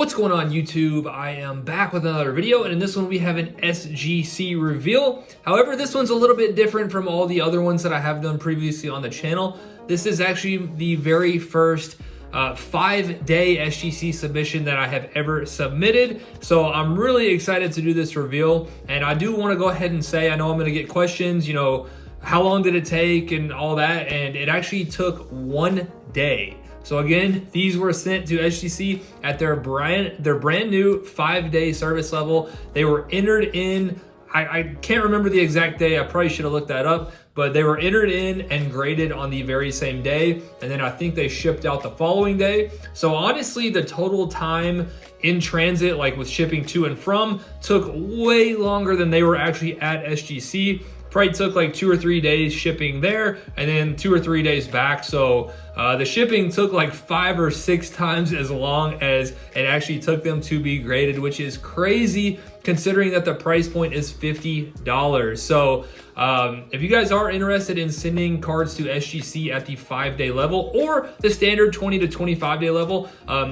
What's going on, YouTube? I am back with another video, and in this one we have an SGC reveal. However, this one's a little bit different from all the other ones that I have done previously on the channel. This is actually the very first 5-day SGC submission that I have ever submitted. So I'm really excited to do this reveal, and I do want to go ahead and say, I know I'm going to get questions, you know, how long did it take and all that, and it actually took 1 day. So again, these were sent to SGC at their brand new 5-day service level. They were entered in, I can't remember the exact day, I probably should have looked that up, but they were entered in and graded on the very same day. And then I think they shipped out the following day. So honestly, the total time in transit, like with shipping to and from, took way longer than they were actually at SGC. Probably took like 2 or 3 days shipping there and then 2 or 3 days back. So the shipping took like 5 or 6 times as long as it actually took them to be graded, which is crazy considering that the price point is $50. So if you guys are interested in sending cards to SGC at the 5-day level or the standard 20 to 25-day level,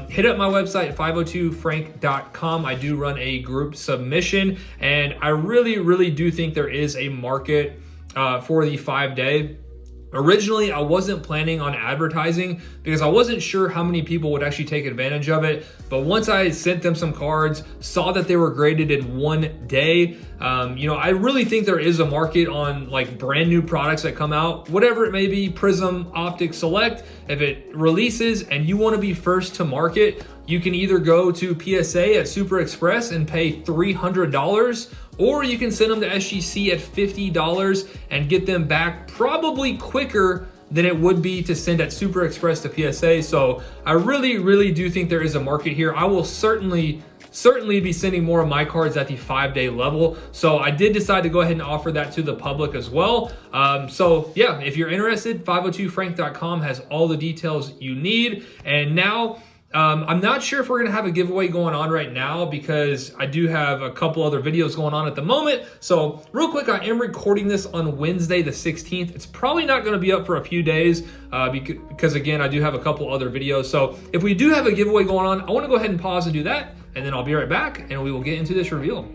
hit up my website, 502frank.com. I do run a group submission, and I really do think there is a market for the 5-day. Originally, I wasn't planning on advertising because I wasn't sure how many people would actually take advantage of it. But once I sent them some cards, saw that they were graded in 1 day, you know, I really think there is a market on like brand new products that come out, whatever it may be, Prism, Optic, Select. If it releases and you want to be first to market, you can either go to PSA at Super Express and pay $300, or you can send them to SGC at $50 and get them back probably quicker than it would be to send at Super Express to PSA. So I really do think there is a market here. I will certainly be sending more of my cards at the 5-day level. So I did decide to go ahead and offer that to the public as well. So yeah, if you're interested, 502frank.com has all the details you need. And now, I'm not sure if we're gonna have a giveaway going on right now because I do have a couple other videos going on at the moment. So real quick, I am recording this on Wednesday the 16th. It's probably not gonna be up for a few days because again, I do have a couple other videos. So if we do have a giveaway going on, I wanna go ahead and pause and do that, and then I'll be right back and we will get into this reveal.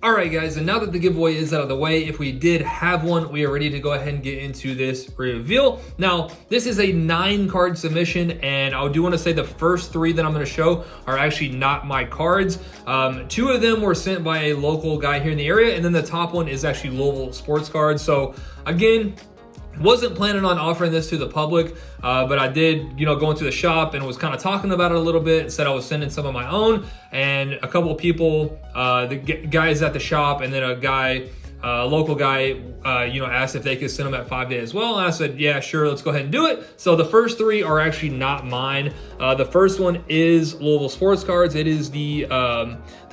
All right, guys, and now that the giveaway is out of the way, if we did have one, we are ready to go ahead and get into this reveal. Now, this is a 9-card submission, and I do want to say the first 3 that I'm going to show are actually not my cards. 2 of them were sent by a local guy here in the area, and then the top one is actually Louisville sports cards. So again, wasn't planning on offering this to the public, but I did, you know, go into the shop and was kind of talking about it a little bit, said I was sending some of my own, and a couple of people, the guys at the shop, and then a guy, local guy, you know, asked if they could send them at 5-day as well. And I said, yeah, sure, let's go ahead and do it. So the first 3 are actually not mine. The first one is Louisville sports cards. It is the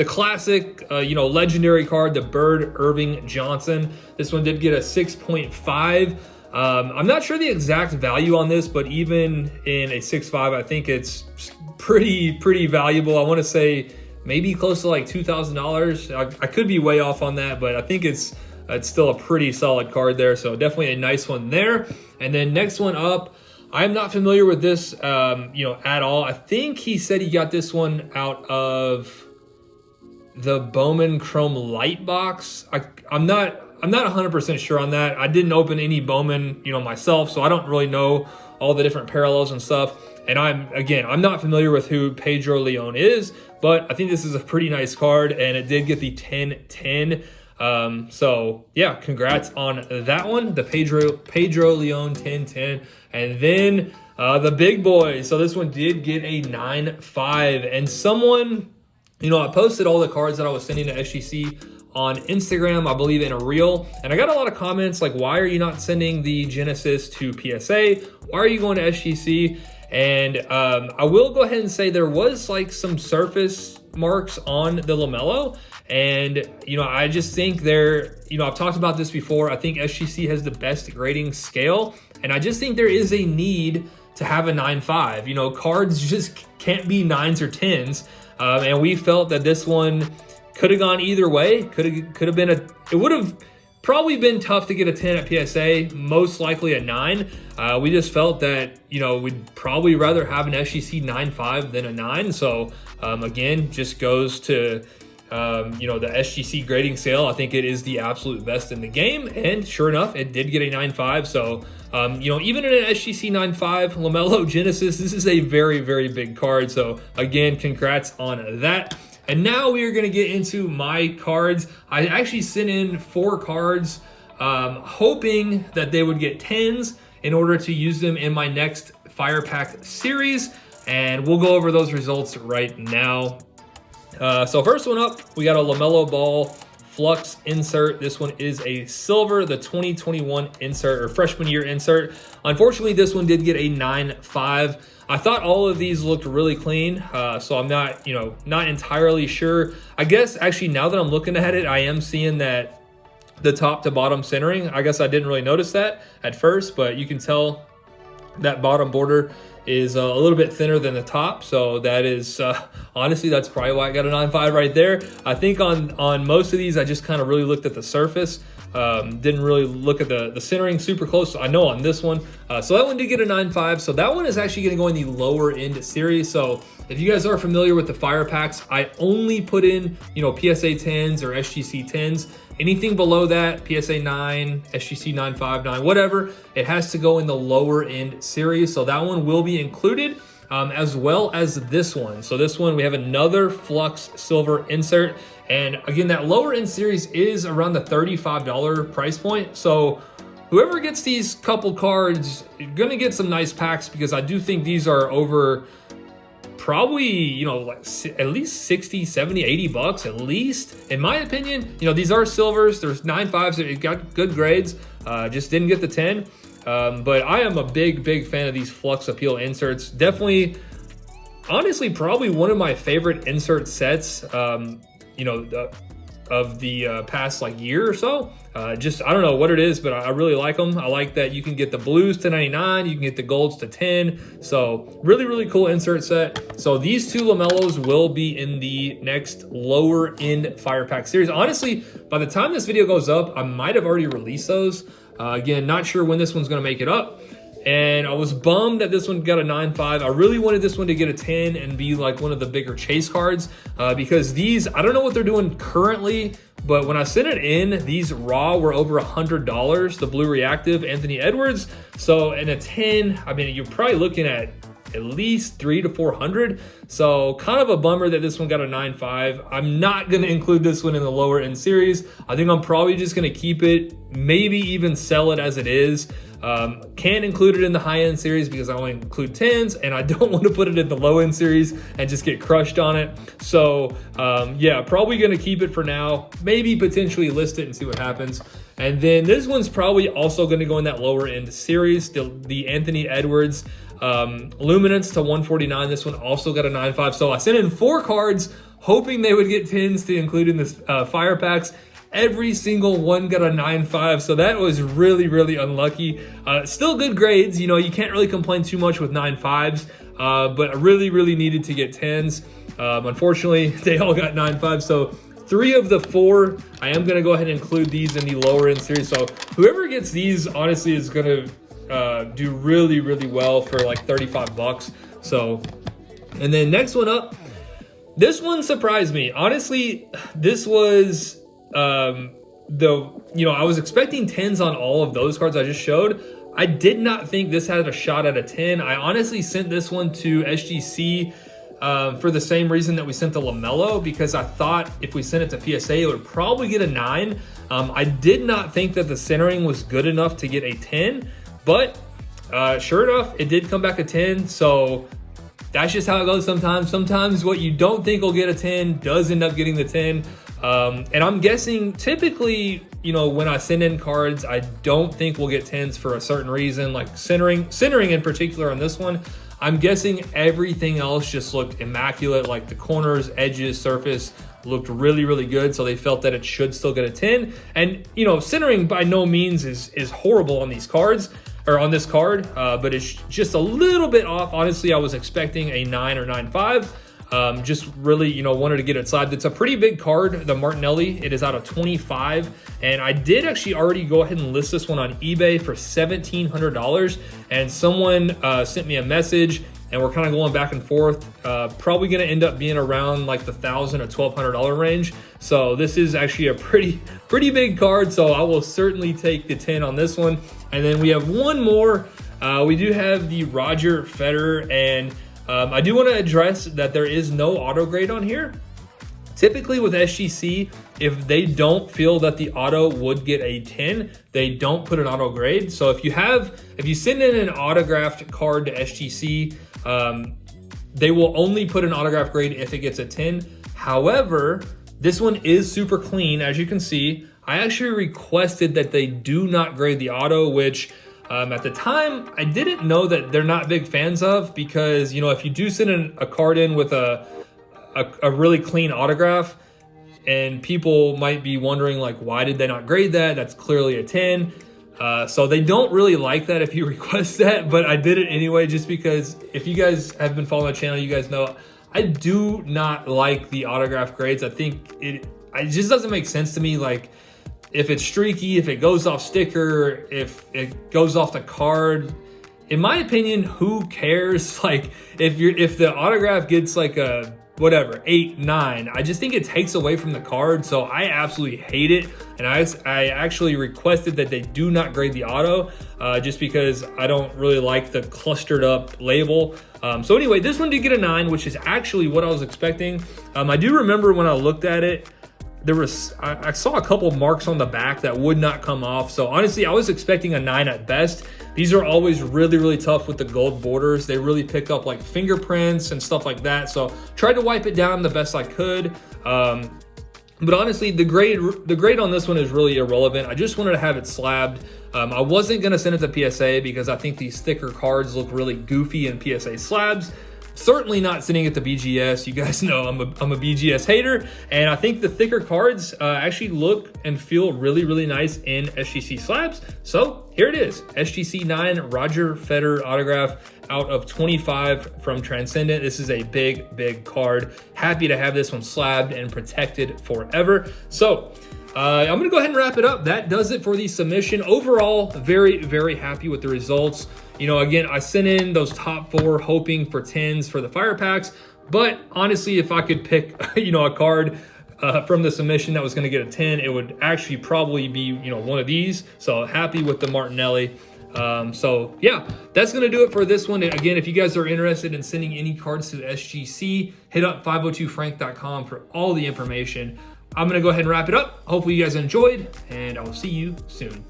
classic, you know, legendary card, the Bird Irving Johnson. This one did get a 6.5. I'm not sure the exact value on this, but even in a 6.5, I think it's pretty valuable. I want to say maybe close to like $2,000. I could be way off on that, but I think it's still a pretty solid card there. So definitely a nice one there. And then next one up, I'm not familiar with this, you know, at all. I think he said he got this one out of the Bowman Chrome Light box. I'm not 100% sure on that. I didn't open any Bowman, you know, myself, so I don't really know all the different parallels and stuff. And I'm not familiar with who Pedro Leon is, but I think this is a pretty nice card, and it did get the 10-10. So yeah, congrats on that one, the Pedro Leon 10-10. And then the big boy. So this one did get a 9.5, and someone, you know, I posted all the cards that I was sending to SGC on Instagram, I believe in a reel, and I got a lot of comments like, why are you not sending the Genesis to PSA? Why are you going to SGC? And I will go ahead and say there was like some surface marks on the Lamellar, and you know, I just think you know, I've talked about this before, I think SGC has the best grading scale, and I just think there is a need to have a 9.5. You know, cards just can't be 9s or 10s, and we felt that this one could have gone either way. Could have been it would have probably been tough to get a 10 at PSA, most likely a 9. We just felt that, you know, we'd probably rather have an SGC 9.5 than a 9. So again, just goes to, you know, the SGC grading scale. I think it is the absolute best in the game. And sure enough, it did get a 9.5. So, you know, even in an SGC 9.5 Lamellar Genesis, this is a very, very big card. So again, congrats on that. And now we are going to get into my cards. I actually sent in 4 cards, hoping that they would get 10s in order to use them in my next Fire Pack series. And we'll go over those results right now. So first one up, we got a LaMelo Ball Flux insert. This one is a silver, the 2021 insert, or freshman year insert. Unfortunately, this one did get a 9.5. I thought all of these looked really clean, so I'm not, you know, not entirely sure. I guess actually now that I'm looking at it, I am seeing that the top to bottom centering. I guess I didn't really notice that at first, but you can tell that bottom border is a little bit thinner than the top. So that is, honestly, that's probably why I got a 9.5 right there. I think on most of these, I just kind of really looked at the surface. Didn't really look at the centering super close. I know on this one. So that one did get a 9.5. So that one is actually going to go in the lower end series. So if you guys are familiar with the Fire Packs, I only put in, you know, PSA 10s or SGC 10s. Anything below that, PSA 9, SGC 9.5, 9, whatever, it has to go in the lower end series. So that one will be included, as well as this one. So this one, we have another Flux silver insert. And again, that lower end series is around the $35 price point. So whoever gets these couple cards, you're gonna get some nice packs, because I do think these are over probably, you know, like at least 60, 70, 80 bucks at least, in my opinion. You know, these are silvers. There's 9.5s that got good grades, just didn't get the 10. But I am a big fan of these Flux Appeal inserts. Definitely, honestly, probably one of my favorite insert sets, you know, of the past like year or so. Just, I don't know what it is, but I really like them. I like that you can get the blues to 99, you can get the golds to 10. So really cool insert set. So these 2 Lamellos will be in the next lower end Fire Pack series. Honestly, by the time this video goes up, I might have already released those. Again, not sure when this one's gonna make it up. And I was bummed that this one got a 9.5. I really wanted this one to get a 10 and be like one of the bigger chase cards, because these, I don't know what they're doing currently, but when I sent it in, these raw were over $100, the blue reactive Anthony Edwards. So in a 10, I mean, you're probably looking at least 300 to 400. So kind of a bummer that this one got a 9.5. I'm not going to include this one in the lower end series. I think I'm probably just going to keep it, maybe even sell it as it is. Can't include it in the high end series because I only include 10s, and I don't want to put it in the low end series and just get crushed on it. So yeah, probably going to keep it for now, maybe potentially list it and see what happens. And then this one's probably also going to go in that lower end series, the Anthony Edwards Luminance to 149. This one also got a 9.5. So I sent in 4 cards hoping they would get 10s to include in this Fire Packs. Every single one got a 9.5, so that was really unlucky. Still good grades, you know, you can't really complain too much with 9.5s, but I really needed to get 10s. Unfortunately, they all got 9.5, so 3 of the 4, I am gonna go ahead and include these in the lower end series. So whoever gets these, honestly, is gonna do really well for like 35 bucks. So, and then next one up, this one surprised me. Honestly, this was, you know, I was expecting 10s on all of those cards I just showed. I did not think this had a shot at a 10. I honestly sent this one to SGC for the same reason that we sent the Lamello, because I thought if we sent it to PSA, it would probably get a 9. I did not think that the centering was good enough to get a 10, but sure enough, it did come back a 10. So that's just how it goes sometimes. Sometimes what you don't think will get a 10 does end up getting the 10. And I'm guessing typically, you know, when I send in cards, I don't think we'll get 10s for a certain reason, like centering in particular on this one. I'm guessing everything else just looked immaculate, like the corners, edges, surface looked really good. So they felt that it should still get a 10. And, you know, centering by no means is horrible on these cards, or on this card, but it's just a little bit off. Honestly, I was expecting a 9 or 9.5. Just really, you know, wanted to get it slabbed. It's a pretty big card, the Martinelli. It is out of 25, and I did actually already go ahead and list this one on eBay for $1,700, and someone sent me a message, and we're kind of going back and forth. Probably going to end up being around like the $1,000 or $1,200 range. So this is actually a pretty big card. So I will certainly take the 10 on this one. And then we have one more. We do have the Roger Federer, and I do want to address that there is no auto grade on here. Typically with SGC, if they don't feel that the auto would get a 10, they don't put an auto grade. So if you send in an autographed card to SGC, they will only put an autograph grade if it gets a 10. However, this one is super clean, as you can see. I actually requested that they do not grade the auto, which at the time I didn't know that they're not big fans of, because, you know, if you do send a card in with a really clean autograph, and people might be wondering like, why did they not grade that? That's clearly a 10. So they don't really like that if you request that, but I did it anyway, just because if you guys have been following the channel, you guys know I do not like the autograph grades. I think it just doesn't make sense to me. Like, if it's streaky, if it goes off sticker, if it goes off the card, in my opinion, who cares? Like, if the autograph gets like a whatever 8, 9, I just think it takes away from the card. So I absolutely hate it, and I actually requested that they do not grade the auto, just because I don't really like the clustered up label. So anyway, this one did get a 9, which is actually what I was expecting. I do remember when I looked at it, I saw a couple of marks on the back that would not come off. So honestly, I was expecting a 9 at best. These are always really tough with the gold borders. They really pick up like fingerprints and stuff like that. So tried to wipe it down the best I could. But honestly, the grade on this one is really irrelevant. I just wanted to have it slabbed. I wasn't gonna send it to PSA because I think these thicker cards look really goofy in PSA slabs. Certainly not sending it to BGS. You guys know I'm a BGS hater, and I think the thicker cards actually look and feel really nice in SGC slabs. So here it is, SGC 9 Roger Federer autograph out of 25 from Transcendent. This is a big card. Happy to have this one slabbed and protected forever. So I'm gonna go ahead and wrap it up. That does it for the submission. Overall, very happy with the results. You know, again, I sent in those top 4 hoping for 10s for the fire packs, but honestly, if I could pick, you know, a card from the submission that was going to get a 10, it would actually probably be, you know, one of these. So happy with the Martinelli. So yeah, that's going to do it for this one. And again, if you guys are interested in sending any cards to the SGC, hit up 502frank.com for all the information. I'm going to go ahead and wrap it up. Hopefully you guys enjoyed, and I will see you soon.